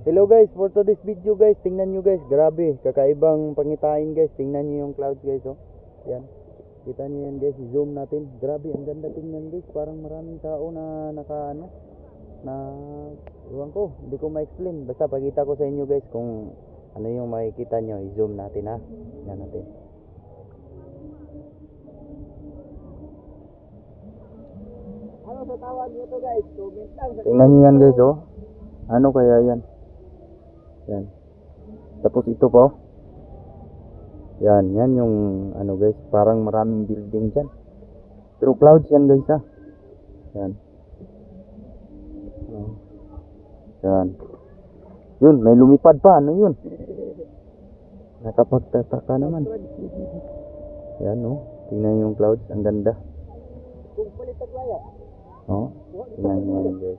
Hello guys, for today's video guys, tingnan nyo guys, grabe, kakaibang pangitain guys, tingnan nyo yung clouds guys, oh. Yan, kita nyo yan guys, zoom natin, grabe, ang ganda tingnan guys, parang maraming tao na iwan ko, hindi ko ma-explain, basta pakita ko sa inyo guys kung ano yung makikita nyo, i-zoom natin ha, yan natin. Ano sa tawag nyo to guys? Comment lang. Tingnan nyo yan guys, oh. Ano kaya yan? Yan. Tapos ito po. Yan yung ano guys, parang maraming building dyan. Pero clouds yan guys ha. Yan. Yan. Yun, may lumipad pa. Ano yun? Nakapagtataka naman. Yan oh. Tingnan yung clouds, ang ganda. Kung palit taglaya. Oh. Tingnan nyo yan guys.